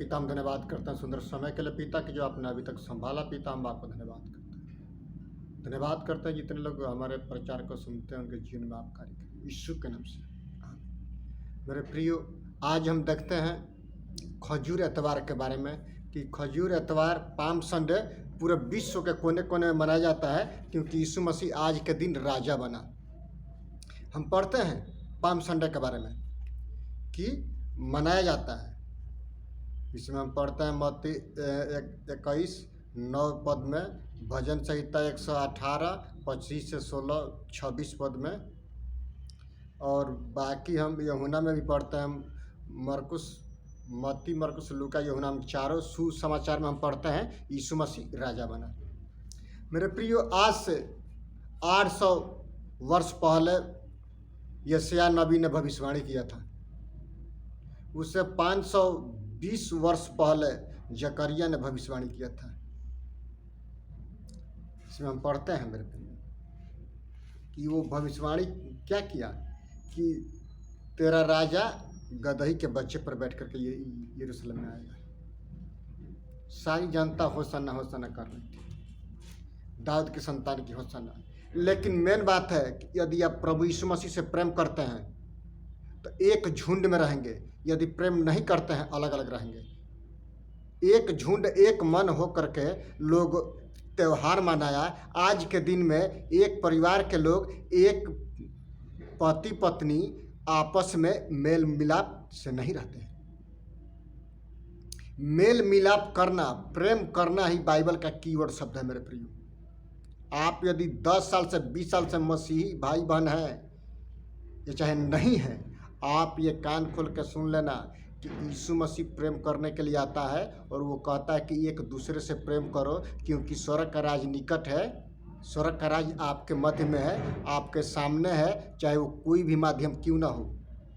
पिता हम धन्यवाद करते हैं सुंदर समय के लिए पिता कि जो आपने अभी तक संभाला। पिता हम आपको धन्यवाद करते हैं। धन्यवाद करते हैं जितने लोग हमारे प्रचार को सुनते हैं उनके जीवन में आप कार्य करें यीशु के नाम से आमीन। मेरे प्रियो, आज हम देखते हैं खजूर एतवार के बारे में कि खजूर एतवार पाम संडे पूरे विश्व के कोने कोने में मनाया जाता है क्योंकि यीशु मसीह आज के दिन राजा बना। हम पढ़ते हैं पाम संडे के बारे में कि मनाया जाता है। इसमें हम पढ़ते हैं मत्ती 21:9 पद में, भजन संहिता 118 25 से 16 26 पद में, और बाकी हम यूहन्ना में भी पढ़ते हैं। मत्ती मरकुस लूका यूहन्ना, हम चारों सुसमाचार में हम पढ़ते हैं यीशु मसीह राजा बना। मेरे प्रियो, आज से 800 वर्ष पहले यशायाह नबी ने भविष्यवाणी किया था। उससे 520 वर्ष पहले जकरिया ने भविष्यवाणी किया था। इसमें हम पढ़ते हैं मेरे प्रिय कि वो भविष्यवाणी क्या किया कि तेरा राजा गदही के बच्चे पर बैठ करके यरूशलेम में आएगा। सारी जनता होशाना होशाना कर रही थी, दाऊद की संतान की होशाना। लेकिन मेन बात है कि यदि आप प्रभु यीशु मसीह से प्रेम करते हैं तो एक झुंड में रहेंगे, यदि प्रेम नहीं करते हैं अलग अलग रहेंगे। एक झुंड एक मन हो करके लोग त्यौहार मनाया। आज के दिन में एक परिवार के लोग, एक पति पत्नी आपस में मेल मिलाप से नहीं रहते हैं। मेल मिलाप करना, प्रेम करना ही बाइबल का कीवर्ड शब्द है मेरे प्रियो। आप यदि 10 साल से 20 साल से मसीही भाई बहन हैं या चाहे नहीं हैं, आप ये कान खोल के सुन लेना कि यीशु मसीह प्रेम करने के लिए आता है और वो कहता है कि एक दूसरे से प्रेम करो क्योंकि स्वर्ग का राज निकट है। स्वर्ग का राज आपके मध्य में है, आपके सामने है, चाहे वो कोई भी माध्यम क्यों ना हो,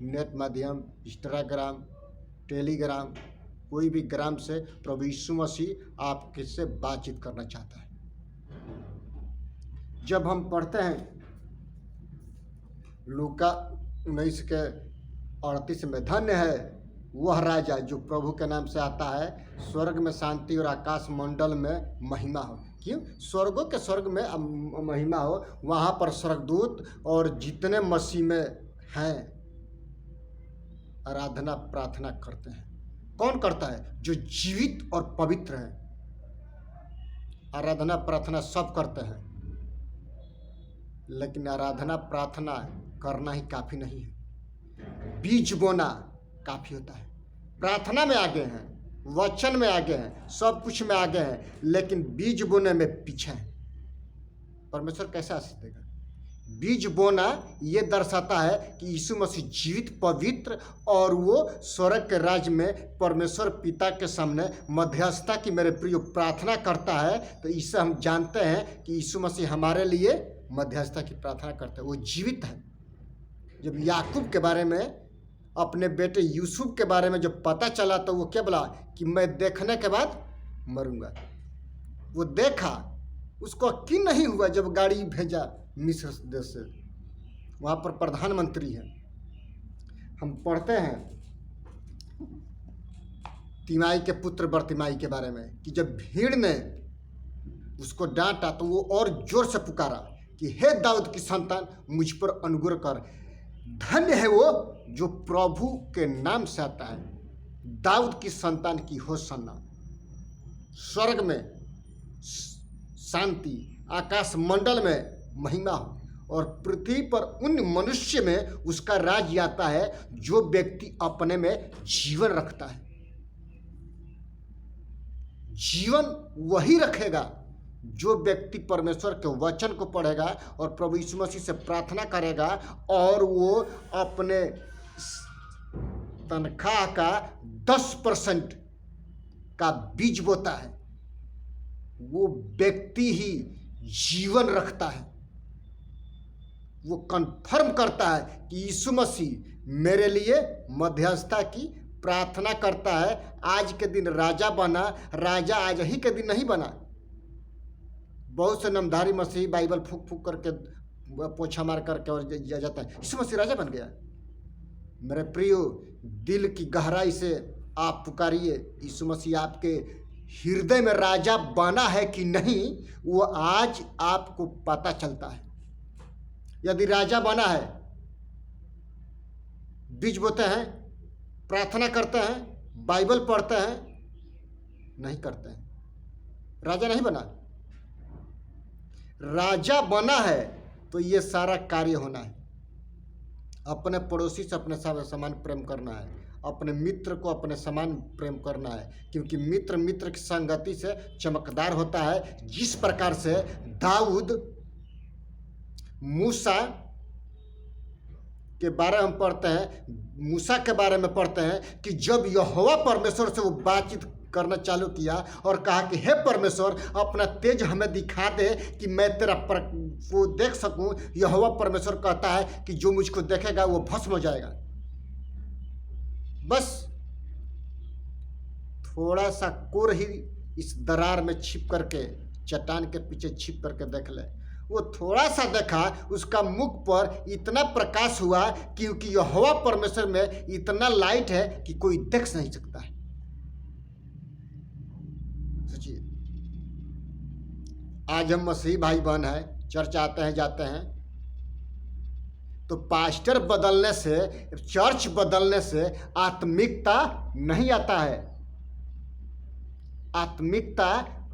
नेट माध्यम, इंस्टाग्राम, टेलीग्राम, कोई भी ग्राम से प्रभु यीशु मसीह आपके से बातचीत करना चाहता है। जब हम पढ़ते हैं लूका 19:38 में, धन्य है वह राजा जो प्रभु के नाम से आता है, स्वर्ग में शांति और आकाश मंडल में महिमा हो। क्यों? स्वर्गों के स्वर्ग में महिमा हो, वहाँ पर स्वर्गदूत और जितने मसीह में हैं आराधना प्रार्थना करते हैं। कौन करता है? जो जीवित और पवित्र है। आराधना प्रार्थना सब करते हैं, लेकिन आराधना प्रार्थना करना ही काफ़ी नहीं है। बीज बोना काफ़ी होता है। प्रार्थना में आगे हैं, वचन में आगे हैं, सब कुछ में आगे हैं, लेकिन बीज बोने में पीछे हैं। परमेश्वर कैसे आशीष देगा? बीज बोना ये दर्शाता है कि यीशु मसीह जीवित, पवित्र और वो स्वर्ग के राज्य में परमेश्वर पिता के सामने मध्यस्थता की मेरे प्रिय प्रार्थना करता है। तो इससे हम जानते हैं कि यीशु मसीह हमारे लिए मध्यस्थता की प्रार्थना करता है, वो जीवित है। जब याकूब के बारे में, अपने बेटे यूसुफ के बारे में जब पता चला तो वो क्या बोला कि मैं देखने के बाद मरूंगा। वो देखा, उसको यकीन नहीं हुआ जब गाड़ी भेजा मिस्र देश से, वहाँ पर प्रधानमंत्री है। हम पढ़ते हैं तिमाई के पुत्र बर्तिमाई के बारे में कि जब भीड़ ने उसको डांटा तो वो और जोर से पुकारा कि हे दाऊद की संतान, मुझ पर अनुग्रह कर। धन्य है वो जो प्रभु के नाम से आता है, दाऊद की संतान की होशाना। स्वर्ग में शांति, आकाश मंडल में महिमा हो, और पृथ्वी पर उन मनुष्य में उसका राज आता है जो व्यक्ति अपने में जीवन रखता है। जीवन वही रखेगा जो व्यक्ति परमेश्वर के वचन को पढ़ेगा और प्रभु यीशु मसीह से प्रार्थना करेगा, और वो अपने तनख्वाह का 10% का बीज बोता है। वो व्यक्ति ही जीवन रखता है। वो कन्फर्म करता है कि यीशु मसीह मेरे लिए मध्यस्थता की प्रार्थना करता है। आज के दिन राजा बना, राजा आज ही के दिन नहीं बना। बहुत से नामधारी मसीही बाइबल फूक फूक करके, पोछा मार करके और जाता है, यीशु मसीह राजा बन गया। मेरे प्रियो, दिल की गहराई से आप पुकारिए, यीशु मसीह आपके हृदय में राजा बना है कि नहीं, वो आज आपको पता चलता है। यदि राजा बना है, बीज बोते हैं, प्रार्थना करते हैं, बाइबल पढ़ते हैं, नहीं करते हैं, राजा नहीं बना। राजा बना है तो ये सारा कार्य होना है। अपने पड़ोसी से अपने समान प्रेम करना है, अपने मित्र को अपने समान प्रेम करना है, क्योंकि मित्र मित्र की संगति से चमकदार होता है। जिस प्रकार से दाऊद मूसा के बारे में पढ़ते हैं, मूसा के बारे में पढ़ते हैं कि जब यहोवा परमेश्वर से वो बातचीत करना चालू किया और कहा कि हे परमेश्वर, अपना तेज हमें दिखा दे कि मैं तेरा को देख सकूं। यहोवा परमेश्वर कहता है कि जो मुझको देखेगा वो भस्म हो जाएगा। बस थोड़ा सा कोर ही इस दरार में छिप करके, चट्टान के पीछे छिप करके देख ले। वो थोड़ा सा देखा, उसका मुख पर इतना प्रकाश हुआ क्योंकि यहोवा परमेश्वर में इतना लाइट है कि कोई देख नहीं सकता है। सोचिए, आज हम मसीही भाई बहन हैं, चर्च आते हैं जाते हैं, तो पास्टर बदलने से, चर्च बदलने से आत्मिकता नहीं आता है। आत्मिकता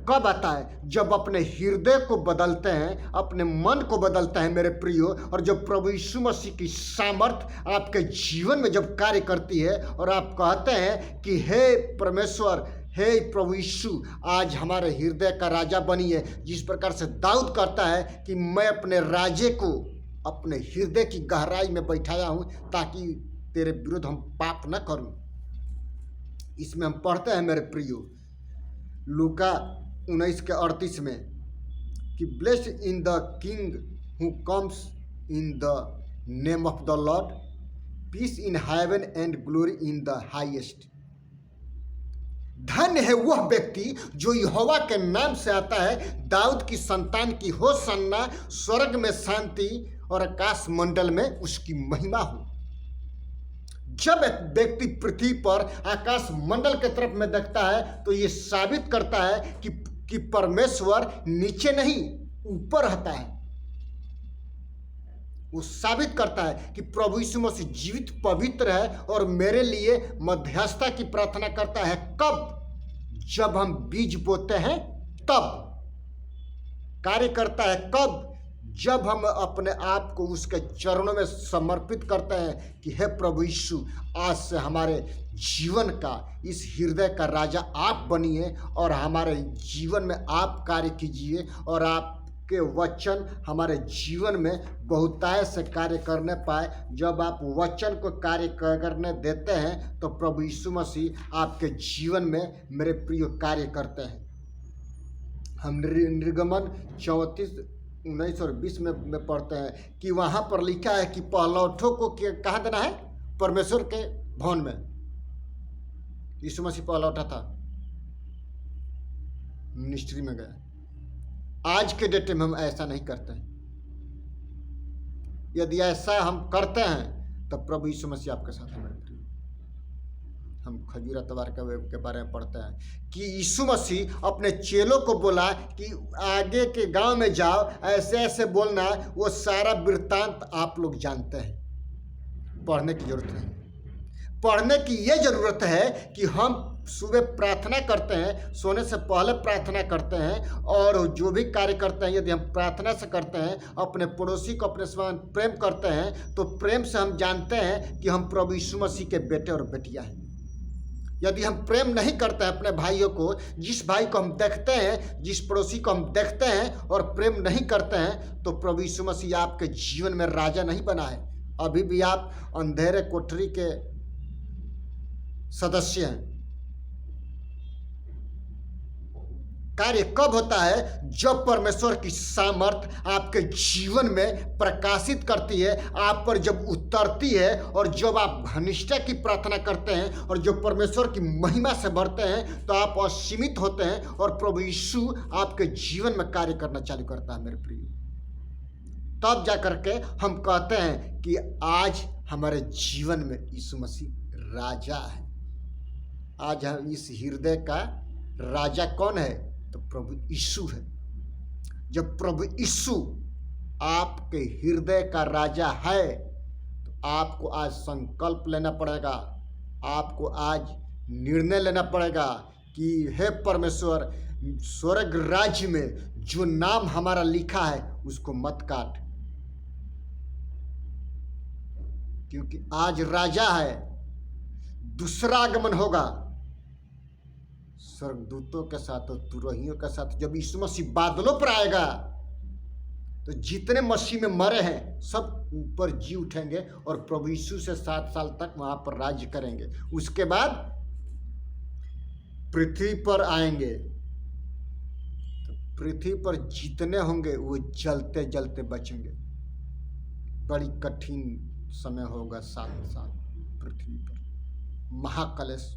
कब आता है? जब अपने हृदय को बदलते हैं, अपने मन को बदलते हैं मेरे प्रियो, और जब प्रभु यीशु मसीह की सामर्थ आपके जीवन में जब कार्य करती है और आप कहते हैं कि हे परमेश्वर, हे प्रभु यीशु, आज हमारे हृदय का राजा बनिए। जिस प्रकार से दाऊद कहता है कि मैं अपने राजे को अपने हृदय की गहराई में बैठाया हूं ताकि तेरे विरुद्ध हम पाप न करूं। इसमें हम पढ़ते हैं मेरे प्रियो, लूका 19:38 में कि blessed in the king who comes in the name of the lord, peace in heaven and glory in the highest. धन्य है वह व्यक्ति जो यहोवा के नाम से आता है। दाऊद की संतान की हो सन्ना, स्वर्ग में शांति और आकाश मंडल में उसकी महिमा हो। जब एक व्यक्ति पृथ्वी पर आकाश मंडल के तरफ में देखता है तो ये साबित करता है कि परमेश्वर नीचे नहीं ऊपर रहता है। वो साबित करता है कि प्रभु यीशु मसीह जीवित पवित्र है और मेरे लिए मध्यस्थता की प्रार्थना करता है। कब? जब हम बीज बोते हैं तब कार्य करता है। कब? जब हम अपने आप को उसके चरणों में समर्पित करते हैं कि हे प्रभु यीशु, आज से हमारे जीवन का, इस हृदय का राजा आप बनिए और हमारे जीवन में आप कार्य कीजिए और आपके वचन हमारे जीवन में बहुतायत से कार्य करने पाए। जब आप वचन को कार्य करने देते हैं तो प्रभु यीशु मसीह आपके जीवन में मेरे प्रिय कार्य करते हैं। हम निर्गमन 34:19 और 20 में पढ़ते हैं कि वहाँ पर लिखा है कि पहलौठों को कहाँ देना है? परमेश्वर के भवन में। यीशु मसीह पहलौठा था, मिनिस्ट्री में गया। आज के डेट में हम ऐसा नहीं करते हैं। यदि ऐसा हम करते हैं तो प्रभु यीशु मसीह आपके साथ है। हम खजूर अतवार के बारे में पढ़ते हैं कि यीशु मसीह अपने चेलों को बोला कि आगे के गांव में जाओ, ऐसे ऐसे बोलना। वो सारा वृत्तांत आप लोग जानते हैं, पढ़ने की जरूरत नहीं। पढ़ने की ये जरूरत है कि हम सुबह प्रार्थना करते हैं, सोने से पहले प्रार्थना करते हैं, और जो भी कार्य करते हैं यदि हम प्रार्थना से करते हैं, अपने पड़ोसी को अपने समान प्रेम करते हैं, तो प्रेम से हम जानते हैं कि हम प्रभु यीशु मसीह के बेटे और बेटियां हैं। यदि हम प्रेम नहीं करते हैं अपने भाइयों को, जिस भाई को हम देखते हैं, जिस पड़ोसी को हम देखते हैं और प्रेम नहीं करते हैं, तो प्रभु यीशु मसीह आपके जीवन में राजा नहीं बना है। अभी भी आप अंधेरे कोठरी के सदस्य हैं। कार्य कब होता है? जब परमेश्वर की सामर्थ आपके जीवन में प्रकाशित करती है, आप पर जब उतरती है, और जब आप घनिष्ठता की प्रार्थना करते हैं और जब परमेश्वर की महिमा से भरते हैं तो आप असीमित होते हैं और प्रभु यीशु आपके जीवन में कार्य करना चालू करता है मेरे प्रिय। तब जा करके हम कहते हैं कि आज हमारे जीवन में यीशु मसीह राजा है। आज हम इस हृदय का राजा कौन है? तो प्रभु यीशु है। जब प्रभु यीशु आपके हृदय का राजा है तो आपको आज संकल्प लेना पड़ेगा, आपको आज निर्णय लेना पड़ेगा कि हे परमेश्वर, स्वर्ग राज्य में जो नाम हमारा लिखा है उसको मत काट, क्योंकि आज राजा है। दूसरा आगमन होगा स्वर्गदूतों के साथ और तुरहियों के साथ। जब यीशु मसीह बादलों पर आएगा तो जितने मसीह में मरे हैं सब ऊपर जी उठेंगे और प्रभु यीशु से 7 साल तक वहां पर राज्य करेंगे। उसके बाद पृथ्वी पर आएंगे तो पृथ्वी पर जितने होंगे वो जलते जलते बचेंगे। बड़ी कठिन समय होगा 7 साल पृथ्वी पर, महाकलेश।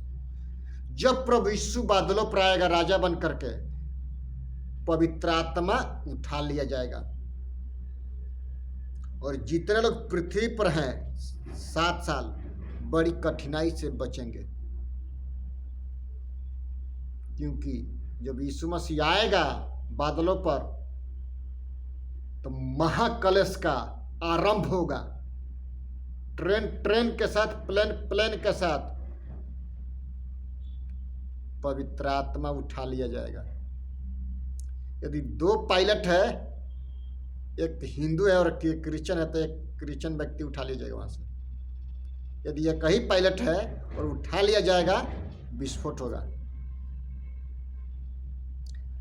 जब प्रभु यीशु बादलों पर आएगा राजा बन करके, पवित्र आत्मा उठा लिया जाएगा और जितने लोग पृथ्वी पर हैं 7 साल बड़ी कठिनाई से बचेंगे, क्योंकि जब यीशु मसीह आएगा बादलों पर तो महाकलेश का आरंभ होगा। ट्रेन के साथ, प्लेन के साथ पवित्र आत्मा उठा लिया जाएगा। यदि 2 पायलट है, एक हिंदू है और एक क्रिश्चियन है, तो एक क्रिश्चियन व्यक्ति उठा लिया जाएगा वहां से। यदि एक ही पायलट है और उठा लिया जाएगा, विस्फोट होगा।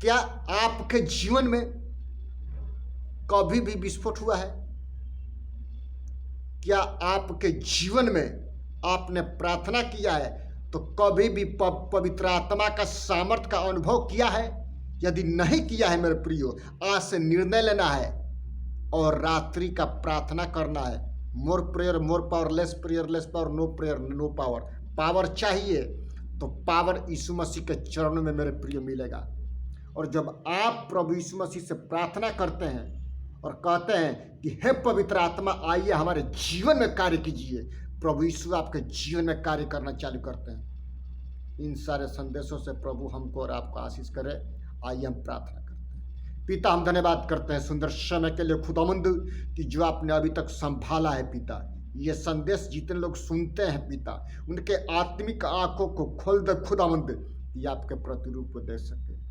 क्या आपके जीवन में कभी भी विस्फोट हुआ है? क्या आपके जीवन में आपने प्रार्थना किया है तो कभी भी पवित्र आत्मा का सामर्थ्य का अनुभव किया है? यदि नहीं किया है मेरे प्रियो, आज से निर्णय लेना है और रात्रि का प्रार्थना करना है। More prayer more power, less prayer less power, no prayer no power. Power चाहिए तो पावर यीशु मसीह के चरणों में मेरे प्रियो मिलेगा। और जब आप प्रभु यीशु मसीह से प्रार्थना करते हैं और कहते हैं कि हे पवित्र आत्मा आइए हमारे जीवन में कार्य कीजिए, प्रभु यीशु आपके जीवन में कार्य करना चालू करते हैं। इन सारे संदेशों से प्रभु हमको और आपको आशीष करे। आइए हम प्रार्थना करते हैं। पिता, हम धन्यवाद करते हैं सुंदर समय के लिए खुदावंद कि जो आपने अभी तक संभाला है पिता। ये संदेश जितने लोग सुनते हैं पिता, उनके आत्मिक आंखों को खोल दे खुदावंद, ये आपके प्रतिरूप को दे सके।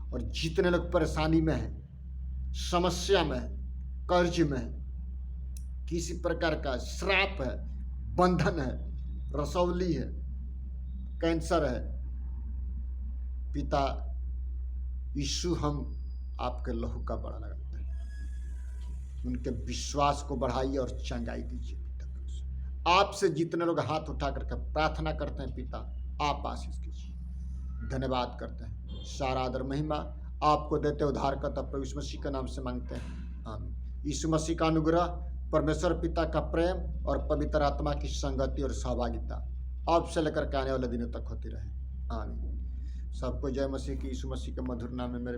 और जितने लोग परेशानी में हैं, समस्या में है, कर्ज में है, किसी प्रकार का श्राप है, बंधन है, रसौली है, कैंसर है, पिता यीशु हम आपके लहू का बड़ा लगाते हैं। उनके विश्वास को बढ़ाइए और चंगाई दीजिए पिता। आपसे जितने लोग हाथ उठा करके प्रार्थना करते हैं पिता, आप आशीष कीजिए। धन्यवाद करते हैं। सारा आदर महिमा आपको देते उद्धारकर्ता प्रभु यीशु मसीह के नाम से मांगते हैं, आमीन। यीशु मसीह का अनुग्रह, परमेश्वर पिता का प्रेम और पवित्र आत्मा की संगति और सहभागिता अब से लेकर के आने वाले दिनों तक होती रहे, आमीन। सबको जय मसीह की। यीशु मसीह के मधुर नाम में मेरे